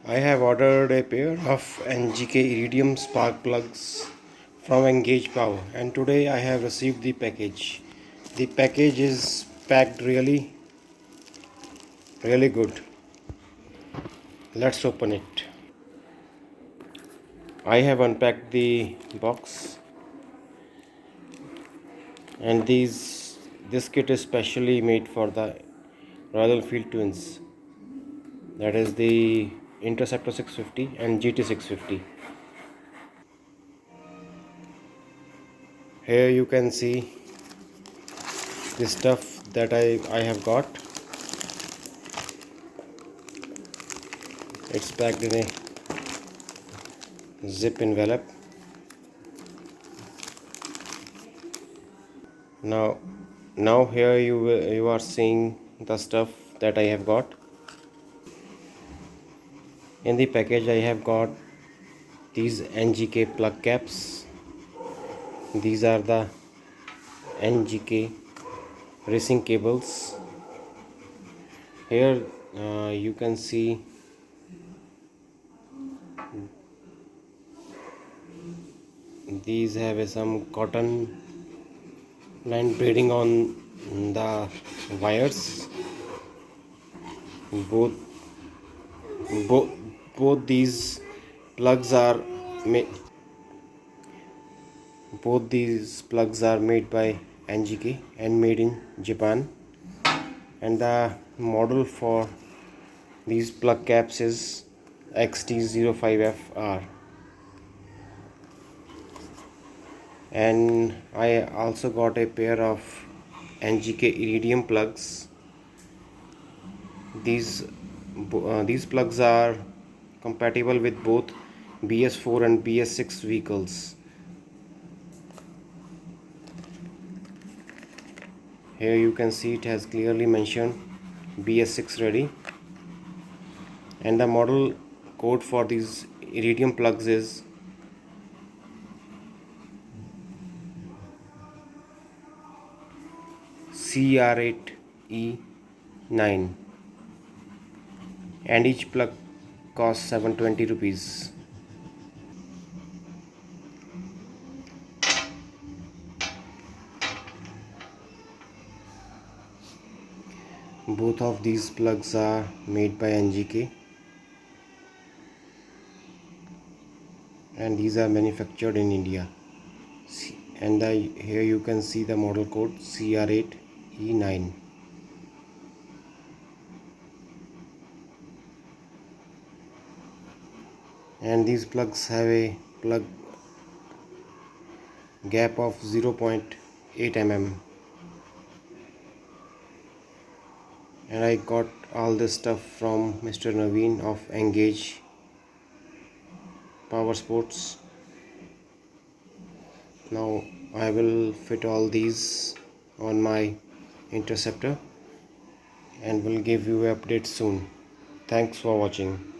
I have ordered a pair of NGK Iredium spark plugs from Engage Power, and today I have received the package. The package is packed really good. Let's open it. I have unpacked the box, and this kit is specially made for the Enfield TWINS, that is the Interceptor 650 and GT 650. Here you can see the stuff that I have got. It's packed in a zip envelope. Now here you are seeing the stuff that I have got. In the package I have got these NGK plug caps. These are the NGK racing cables. Here you can see these have some cotton line braiding on the wires. Both both both these plugs are made both these plugs are made by NGK and made in Japan, and the model for these plug caps is XT05FR. And I also got a pair of NGK Iredium plugs. These plugs are compatible with both BS4 and BS6 vehicles. Here you can see it has clearly mentioned BS6 ready, and the model code for these Iredium plugs is CR8E9, and each plug costs 720 rupees. Both of these plugs are made by NGK, and these are manufactured in India. And here you can see the model code CR8E9. And these plugs have a plug gap of 0.8 mm. And I got all this stuff from Mr. Naveen of Engage Power Sports. Now I will fit all these on my interceptor and will give you an update soon. Thanks for watching.